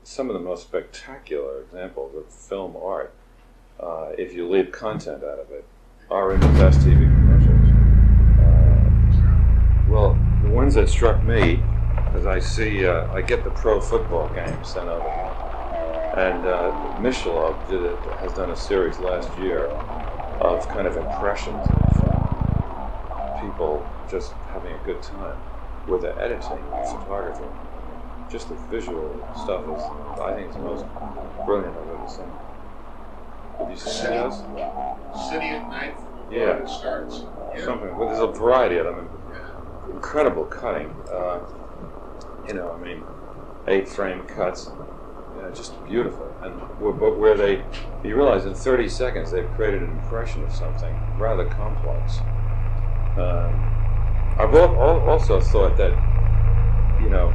some of the most spectacular examples of film art, if you leave content out of it, are in the best TV commercials. Well, the ones that struck me, as I see, I get the pro football games sent over, and Michelov has done a series last year of kind of impressions of people just having a good time with the editing, photography. Just the visual stuff is, I think, it's the most brilliant I've ever seen. Have you seen any of those? City at Night from the Yeah. It starts. Yeah. Something. Well, there's a variety of them. Incredible cutting. You know, I mean, 8-frame cuts. Just beautiful. And but where you realize in 30 seconds they've created an impression of something rather complex. I've also thought that, you know,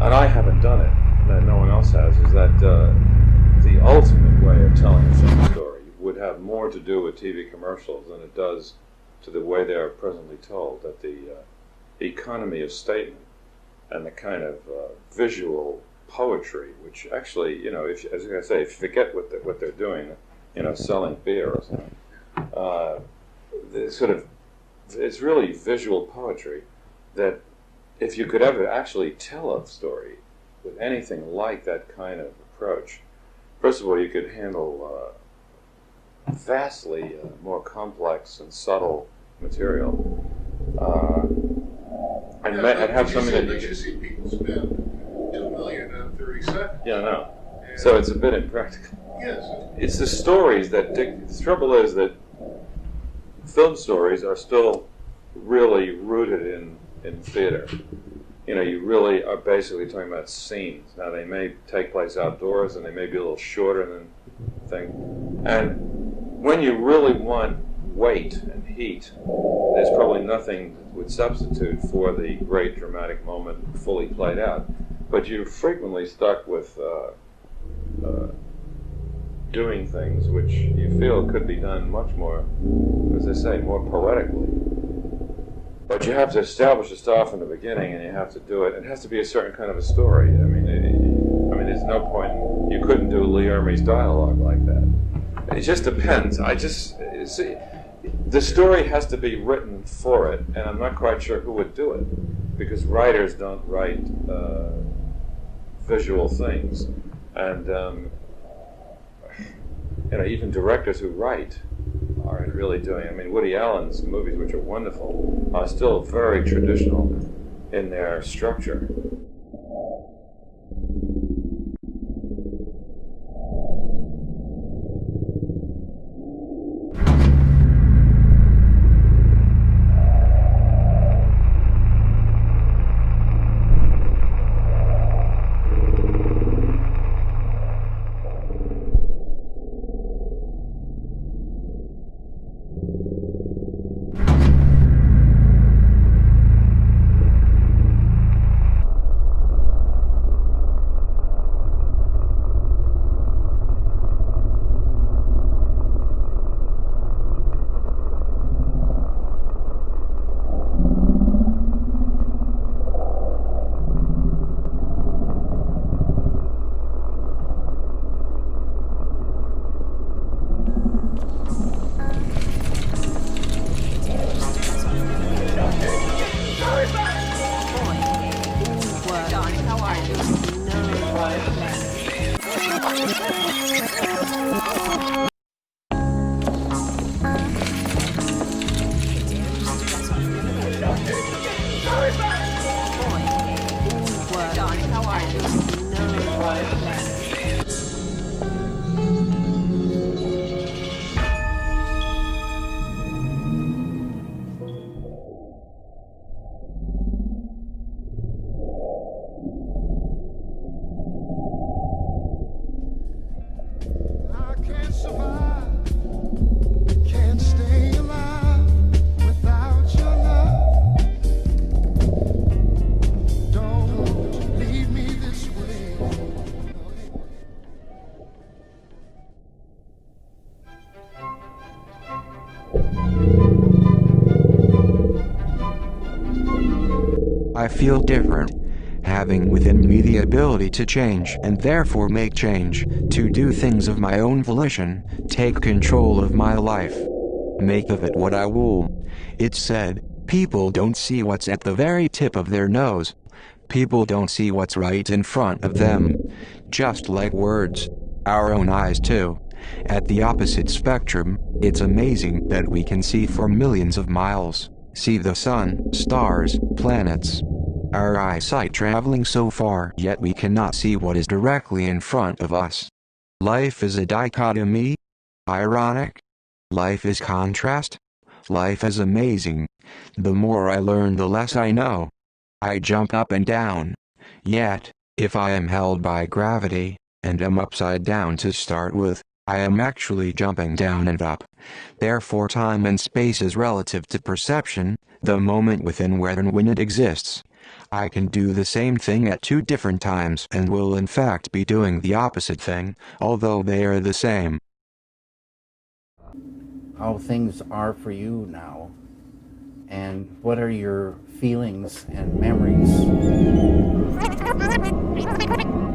and I haven't done it, that no one else has, is that the ultimate way of telling a film story would have more to do with TV commercials than it does to the way they are presently told. That the economy of statement and the kind of visual poetry, which actually, you know, if, as I say, if you forget what they're doing, you know, selling beer or something, it's really visual poetry that if you could ever actually tell a story with anything like that kind of approach, first of all, you could handle vastly more complex and subtle material, and have something that you see people spend $2 million on 30 seconds. Yeah, no. So it's a bit impractical. Yes. It's the stories that the trouble is that film stories are still really rooted in theater. You know, you really are basically talking about scenes. Now, they may take place outdoors and they may be a little shorter than thing. And when you really want weight and heat, there's probably nothing that would substitute for the great dramatic moment fully played out. But you're frequently stuck with doing things which you feel could be done much more, as I say, more poetically. But you have to establish the stuff from the beginning, and you have to do it. It has to be a certain kind of a story. I mean, there's no point. You couldn't do Lee Ermey's dialogue like that. It just depends. The story has to be written for it, and I'm not quite sure who would do it, because writers don't write visual things, and you know, even directors who write aren't really doing. I mean, Woody Allen's movies, which are wonderful, are still very traditional in their structure. I feel different. having within me the ability to change and therefore make change, to do things of my own volition, take control of my life, make of it what I will. It's said, people don't see what's at the very tip of their nose. People don't see what's right in front of them. Just like words, our own eyes too. At the opposite spectrum, it's amazing that we can see for millions of miles, see the sun, stars, planets. Our eyesight traveling so far, yet we cannot see what is directly in front of us. Life is a dichotomy. Ironic. Life is contrast. Life is amazing. The more I learn, the less I know. I jump up and down. Yet, if I am held by gravity, and am upside down to start with, I am actually jumping down and up. Therefore time and space is relative to perception, the moment within where and when it exists. I can do the same thing at two different times and will in fact be doing the opposite thing, although they are the same. How things are for you now, and what are your feelings and memories?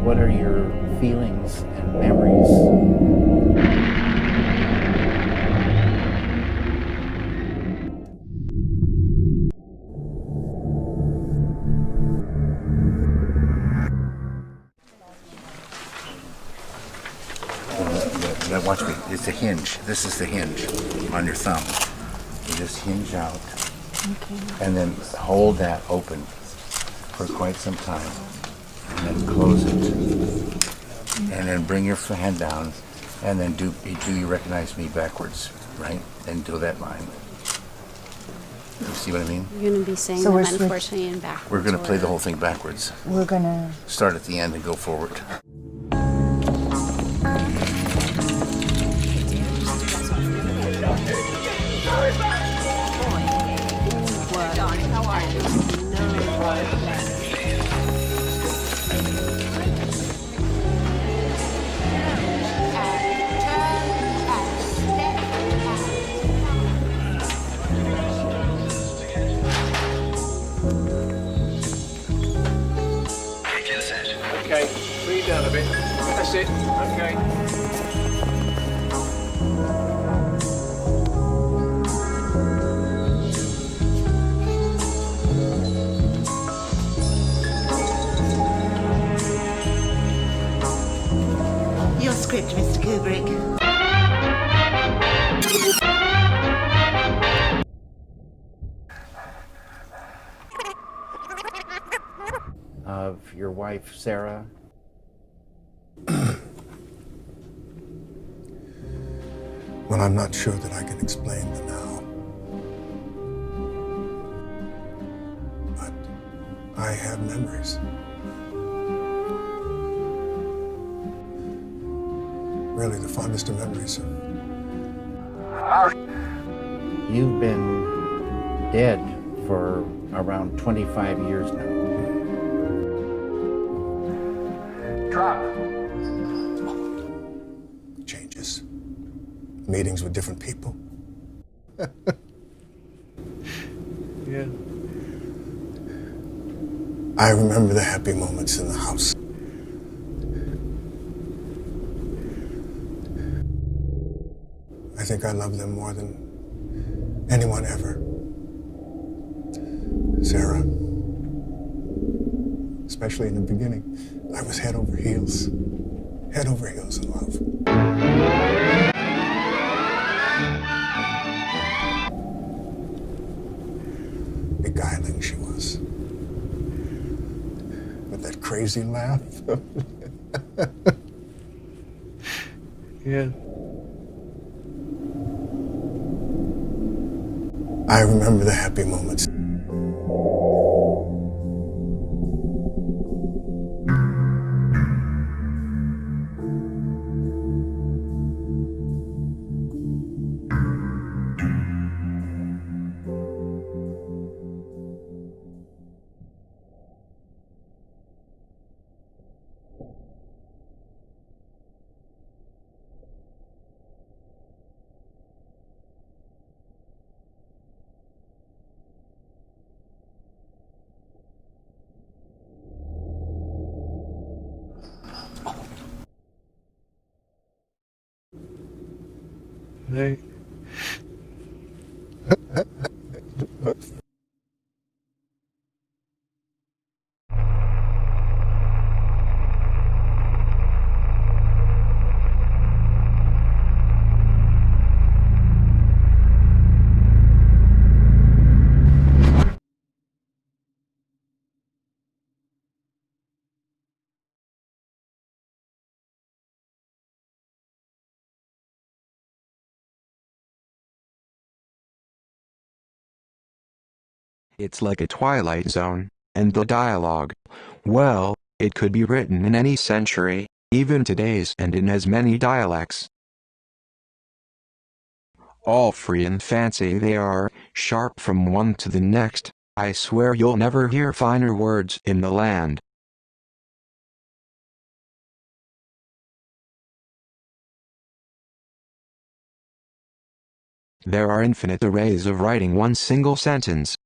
What are your feelings and memories? Now watch me. It's a hinge. This is the hinge on your thumb. You just hinge out, and then hold that open for quite some time, and then close it, and then bring your hand down, and then do you recognize me backwards, right? And do that line. You see what I mean? You're going to be saying So them, we're unfortunately, in backwards. We're going to play the order. whole thing backwards. We're gonna... Start at the end and go forward. Okay, breathe down a bit. That's it. Okay. Your script, Mr. Kubrick. Of your wife, Sarah. Well, I'm not sure that I can explain the now. But I have memories. Really, the fondest of memories. You've been dead for around 25 years now. Changes. Meetings with different people. Yeah. I remember the happy moments in the house. I think I love them more than anyone ever. Sarah. Especially in the beginning. I was head over heels. Head over heels in love. Beguiling she was. With that crazy laugh. Yeah. I remember the happy moments. Hey. It's like a Twilight Zone, and the dialogue, well, it could be written in any century, even today's, and in as many dialects. All free and fancy they are, sharp from one to the next. I swear you'll never hear finer words in the land. There are infinite arrays of writing one single sentence,